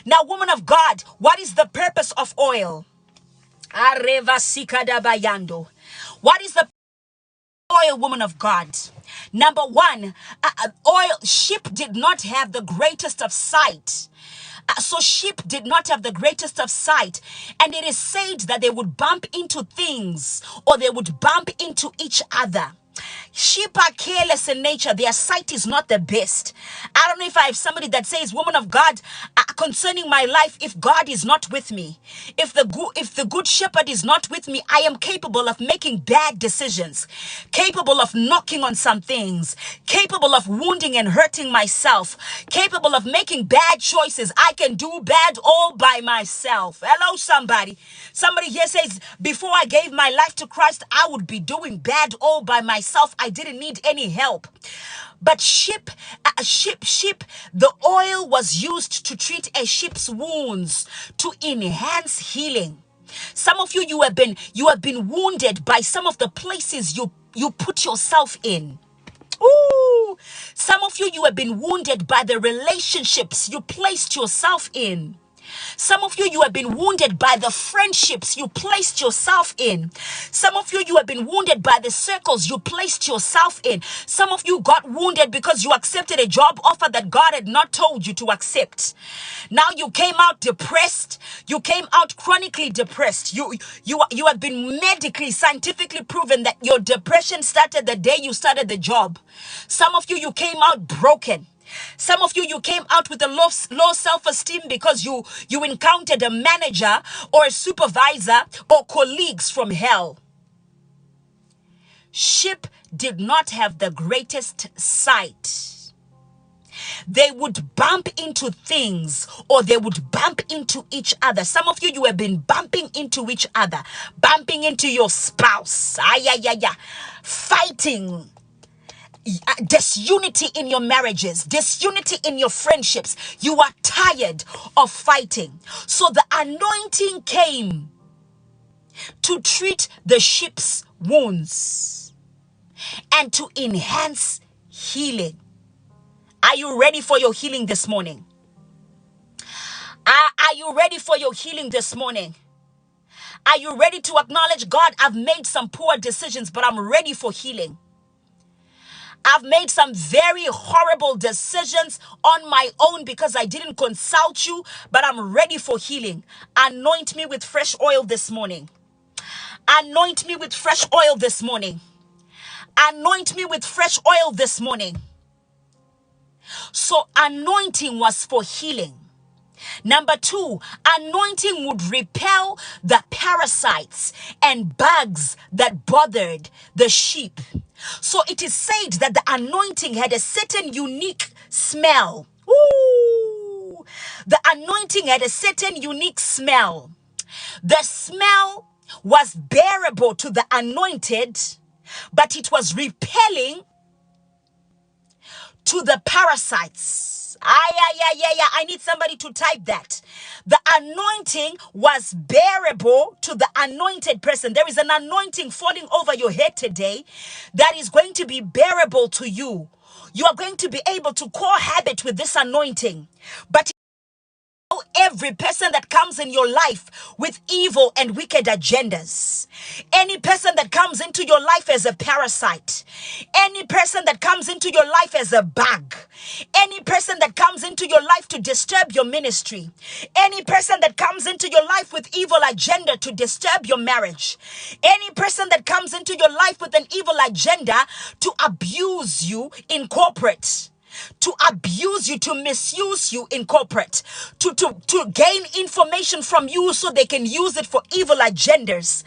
Now, woman of God, what is the purpose of oil? Areva sikadabayando. What is the oil, woman of God? Number one, sheep did not have the greatest of sight. So sheep did not have the greatest of sight. And it is said that they would bump into things or they would bump into each other. Sheep are careless in nature. Their sight is not the best. I don't know if I have somebody that says, woman of God, concerning my life, if God is not with me, if the good shepherd is not with me, I am capable of making bad decisions, capable of knocking on some things, capable of wounding and hurting myself, capable of making bad choices. I can do bad all by myself. Hello, somebody. Somebody here says, before I gave my life to Christ, I would be doing bad all by myself. I didn't need any help. But the oil was used to treat a sheep's wounds, to enhance healing. Some of you, you have been wounded by some of the places you put yourself in. Ooh, some of you, you have been wounded by the relationships you placed yourself in. Some of you, you have been wounded by the friendships you placed yourself in. Some of you, you have been wounded by the circles you placed yourself in. Some of you got wounded because you accepted a job offer that God had not told you to accept. Now you came out depressed. You came out chronically depressed. You have been medically, scientifically proven that your depression started the day you started the job. Some of you, you came out broken. Some of you, you came out with a low self-esteem because you encountered a manager or a supervisor or colleagues from hell. Sheep did not have the greatest sight. They would bump into things or they would bump into each other. Some of you, you have been bumping into each other, bumping into your spouse, fighting. Disunity in your marriages, disunity in your friendships. You are tired of fighting. So the anointing came to treat the sheep's wounds and to enhance healing. Are you ready for your healing this morning? Are you ready for your healing this morning? Are you ready to acknowledge, God, I've made some poor decisions, but I'm ready for healing. I've made some very horrible decisions on my own because I didn't consult you, but I'm ready for healing. Anoint me with fresh oil this morning. Anoint me with fresh oil this morning. Anoint me with fresh oil this morning. So anointing was for healing. Number two, anointing would repel the parasites and bugs that bothered the sheep. So it is said that the anointing had a certain unique smell. Ooh, the anointing had a certain unique smell. The smell was bearable to the anointed, but it was repelling to the parasites. I need somebody to type that. The anointing was bearable to the anointed person. There is an anointing falling over your head today that is going to be bearable to you. You are going to be able to cohabit with this anointing. But every person that comes in your life with evil and wicked agendas, any person that comes into your life as a parasite, any person that comes into your life as a bug, any person that comes into your life to disturb your ministry, any person that comes into your life with evil agenda to disturb your marriage, any person that comes into your life with an evil agenda to abuse you in corporate, to abuse you, to misuse you in corporate, to gain information from you so they can use it for evil agendas.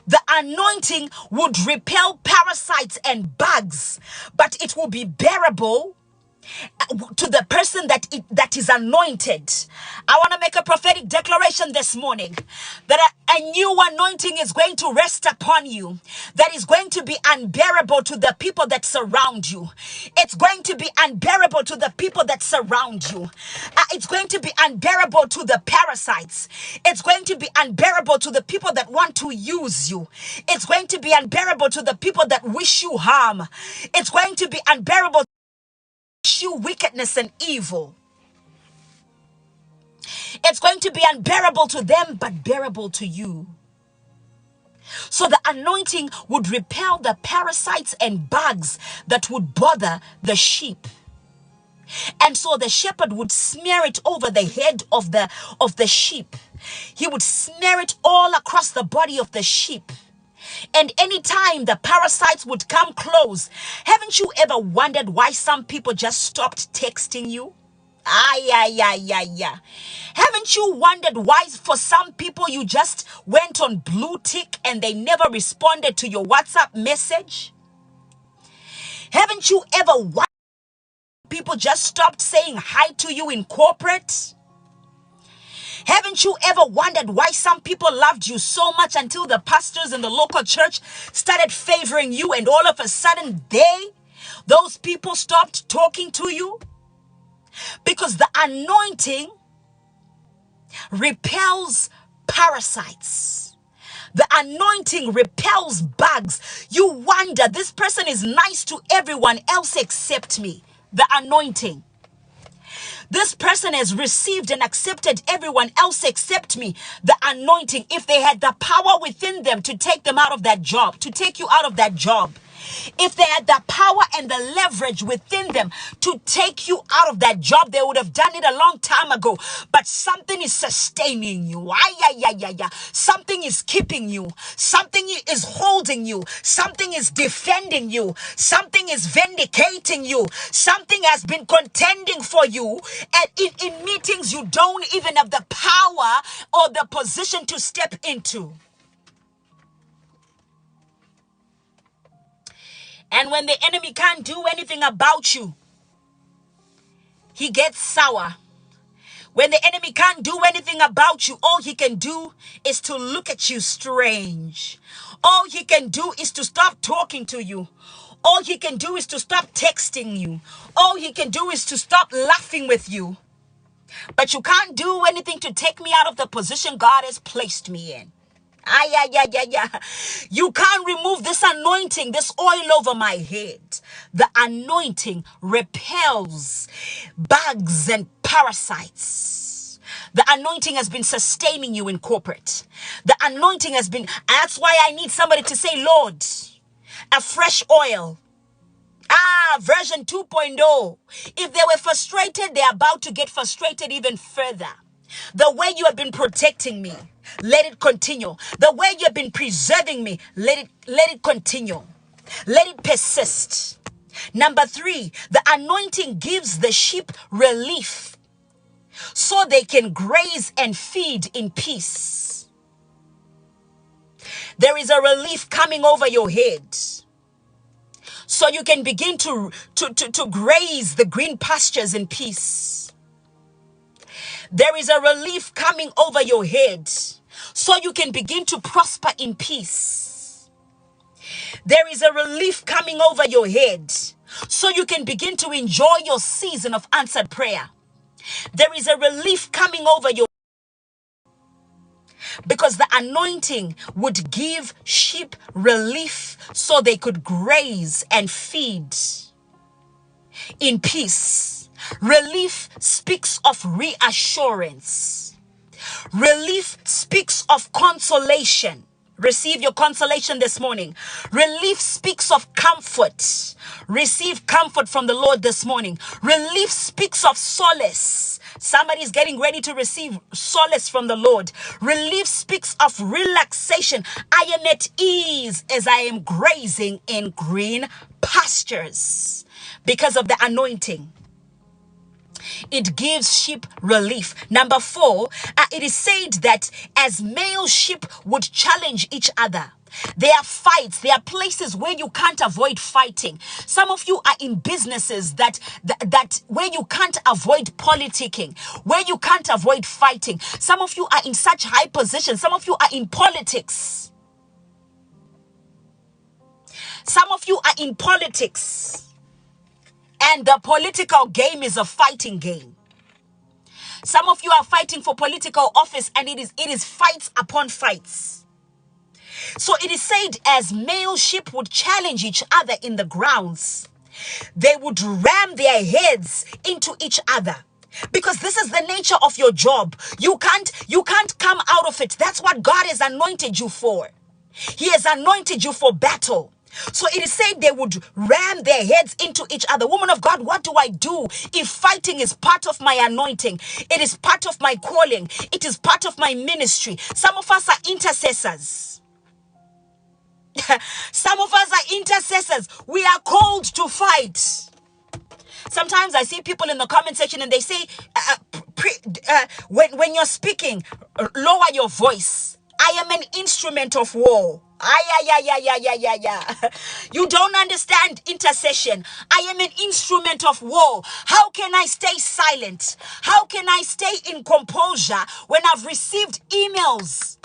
The anointing would repel parasites and bugs, but it will be bearable to the person that is anointed. I want to make a prophetic declaration this morning that a new anointing is going to rest upon you, that is going to be unbearable to the people that surround you. It's going to be unbearable to the people that surround you. It's going to be unbearable to the parasites. It's going to be unbearable to the people that want to use you. It's going to be unbearable to the people that wish you harm. It's going to be unbearable to you wickedness and evil. It's to be unbearable to them, but bearable to you. So the anointing would repel the parasites and bugs that would bother the sheep. And so the shepherd would smear it over the head of the sheep. He would smear it all across the body of the sheep. And anytime the parasites would come close, haven't you ever wondered why some people just stopped texting you? Haven't you wondered why for some people you just went on blue tick and they never responded to your WhatsApp message? Haven't you ever wondered people just stopped saying hi to you in corporate? Haven't you ever wondered why some people loved you so much until the pastors in the local church started favoring you and all of a sudden those people stopped talking to you? Because the anointing repels parasites. The anointing repels bugs. You wonder, this person is nice to everyone else except me. The anointing. This person has received and accepted everyone else except me. The anointing. If they had the power within them to take them out of that job, to take you out of that job. If they had the power and the leverage within them to take you out of that job, they would have done it a long time ago. But something is sustaining you. Something is keeping you. Something is holding you. Something is defending you. Something is vindicating you. Something has been contending for you. And in meetings, you don't even have the power or the position to step into. And when the enemy can't do anything about you, he gets sour. When the enemy can't do anything about you, all he can do is to look at you strange. All he can do is to stop talking to you. All he can do is to stop texting you. All he can do is to stop laughing with you. But you can't do anything to take me out of the position God has placed me in. You can't remove this anointing, this oil over my head. The anointing repels bugs and parasites. The anointing has been sustaining you in corporate. The anointing has been, that's why I need somebody to say, Lord, a fresh oil. Version 2.0. If they were frustrated, they're about to get frustrated even further. The way you have been protecting me, let it continue. The way you have been preserving me, let it continue. Let it persist. Number 3, the anointing gives the sheep relief so they can graze and feed in peace. There is a relief coming over your head. So you can begin to graze the green pastures in peace. There is a relief coming over your head so you can begin to prosper in peace. There is a relief coming over your head so you can begin to enjoy your season of answered prayer. There is a relief coming over your because the anointing would give sheep relief so they could graze and feed in peace. Relief speaks of reassurance. Relief speaks of consolation. Receive your consolation this morning. Relief speaks of comfort. Receive comfort from the Lord this morning. Relief speaks of solace. Somebody's getting ready to receive solace from the Lord. Relief speaks of relaxation. I am at ease as I am grazing in green pastures because of the anointing. It gives sheep relief. Number 4, it is said that as male sheep would challenge each other, there are fights. There are places where you can't avoid fighting. Some of you are in businesses that where you can't avoid politicking, where you can't avoid fighting. Some of you are in such high positions. Some of you are in politics. Some of you are in politics. And the political game is a fighting game. Some of you are fighting for political office, and it is fights upon fights. So it is said as male sheep would challenge each other in the grounds, they would ram their heads into each other. Because this is the nature of your job. You can't come out of it. That's what God has anointed you for. He has anointed you for battle. So it is said they would ram their heads into each other. Woman of God, what do I do if fighting is part of my anointing? It is part of my calling. It is part of my ministry. Some of us are intercessors. Some of us are intercessors. We are called to fight. Sometimes I see people in the comment section and they say, when you're speaking, lower your voice. I am an instrument of war. You don't understand intercession. I am an instrument of war. How can I stay silent? How can I stay in composure when I've received emails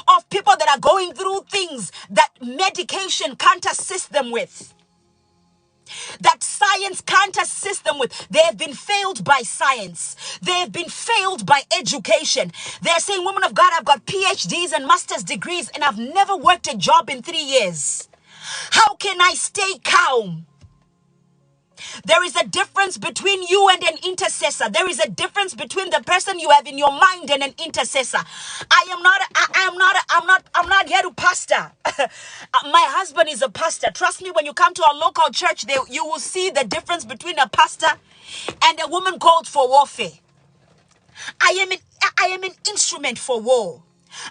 of people that are going through things that medication can't assist them with? That science can't assist them with. They have been failed by science. They have been failed by education. They're saying, woman of God, I've got PhDs and master's degrees and I've never worked a job in 3 years. How can I stay calm? There is a difference between you and an intercessor. There is a difference between the person you have in your mind and an intercessor. I'm not here to pastor. My husband is a pastor. Trust me, when you come to our local church, you will see the difference between a pastor and a woman called for warfare. I am an instrument for war.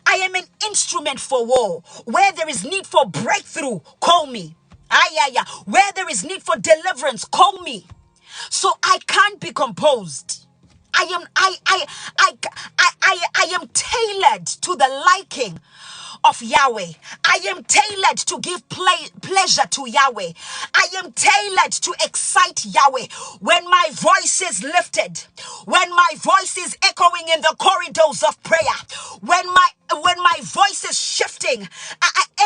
I am an instrument for war. Where there is need for breakthrough, call me. Where there is need for deliverance, call me. So I can't be composed. I am tailored to the liking of Yahweh. I am tailored to give pleasure to Yahweh. I am tailored to excite Yahweh. When my voice is lifted, when my voice is echoing in the corridors of prayer, when my voice is shifting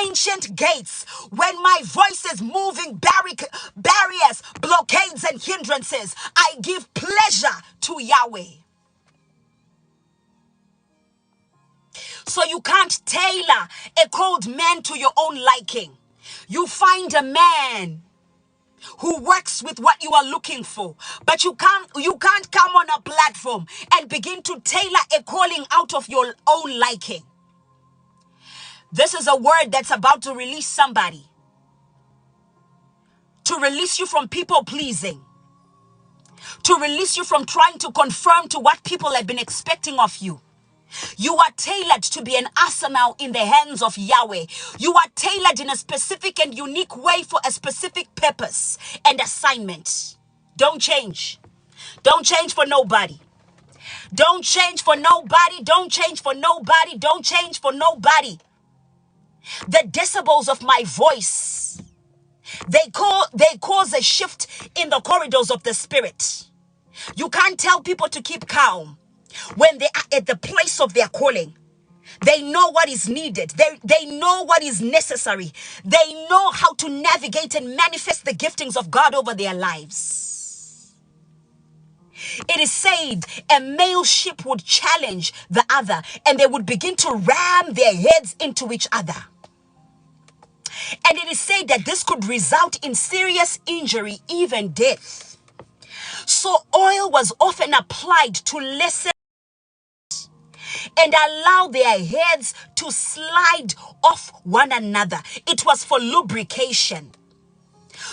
ancient gates, when my voice is moving barriers, blockades, and hindrances, I give pleasure to Yahweh. So you can't tailor a cold man to your own liking. You find a man who works with what you are looking for, but you can't come on a platform and begin to tailor a calling out of your own liking. This is a word that's about to release somebody, to release you from people pleasing, to release you from trying to conform to what people have been expecting of you. You are tailored to be an arsenal in the hands of Yahweh. You are tailored in a specific and unique way for a specific purpose and assignment. Don't change. Don't change for nobody. Don't change for nobody. Don't change for nobody. Don't change for nobody. The decibels of my voice, they cause a shift in the corridors of the spirit. You can't tell people to keep calm when they are at the place of their calling. They know what is needed. They know what is necessary. They know how to navigate and manifest the giftings of God over their lives. It is said a male sheep would challenge the other and they would begin to ram their heads into each other. And it is said that this could result in serious injury, even death. So oil was often applied to lessen and allow their heads to slide off one another. It was for lubrication,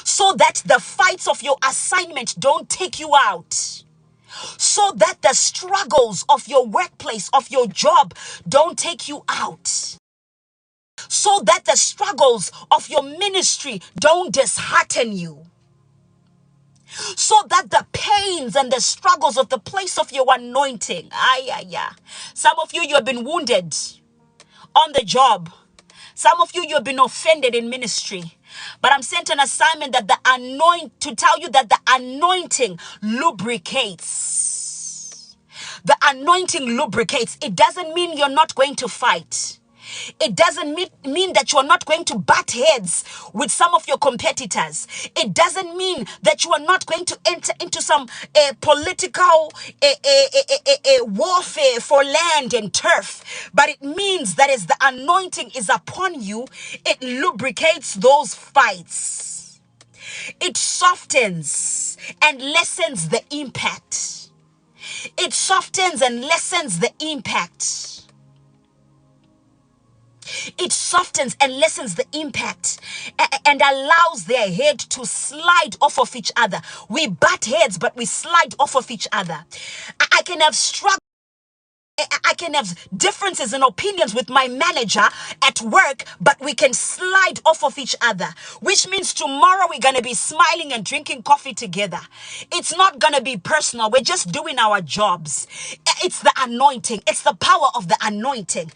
so that the fights of your assignment don't take you out, so that the struggles of your workplace, of your job, don't take you out, so that the struggles of your ministry don't dishearten you, so that the pains and the struggles of the place of your anointing. Some of you have been wounded on the job. Some of you have been offended in ministry. But I'm sent an assignment that to tell you that the anointing lubricates. The anointing lubricates. It doesn't mean you're not going to fight. It doesn't mean that you are not going to butt heads with some of your competitors. It doesn't mean that you are not going to enter into some political warfare for land and turf. But it means that as the anointing is upon you, it lubricates those fights. It softens and lessens the impact. It softens and lessens the impact. It softens and lessens the impact and allows their head to slide off of each other. We butt heads, but we slide off of each other. I can have struggled. I can have differences in opinions with my manager at work, but we can slide off of each other, which means tomorrow we're going to be smiling and drinking coffee together. It's not going to be personal. We're just doing our jobs. It's the anointing. It's the power of the anointing.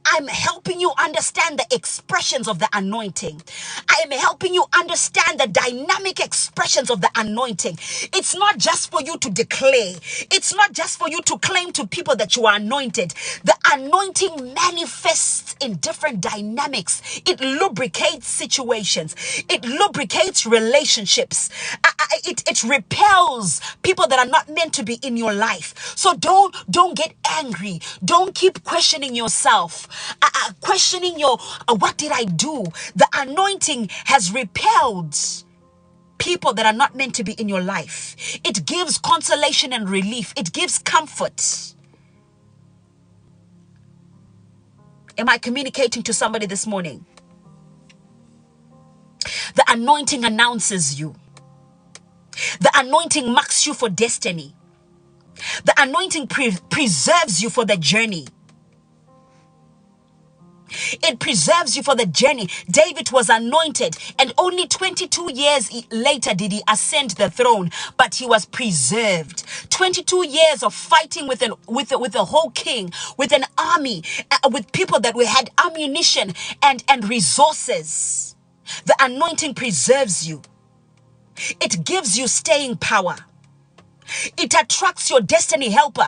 I'm helping you understand the expressions of the anointing. I am helping you understand the dynamic expressions of the anointing. It's not just for you to declare. It's not just for you to claim to people that you are anointed. The anointing manifests in different dynamics. It lubricates situations. It lubricates relationships. It repels people that are not meant to be in your life. So don't get angry. Don't keep questioning yourself. Questioning your, what did I do? The anointing has repelled people that are not meant to be in your life. It gives consolation and relief. It gives comfort. Am I communicating to somebody this morning? The anointing announces you. The anointing marks you for destiny. The anointing preserves you for the journey. It preserves you for the journey. David was anointed, and only 22 years later did he ascend the throne, but he was preserved. 22 years of fighting with a whole king, with an army, with people that had ammunition and resources. The anointing preserves you. It gives you staying power. It attracts your destiny helper.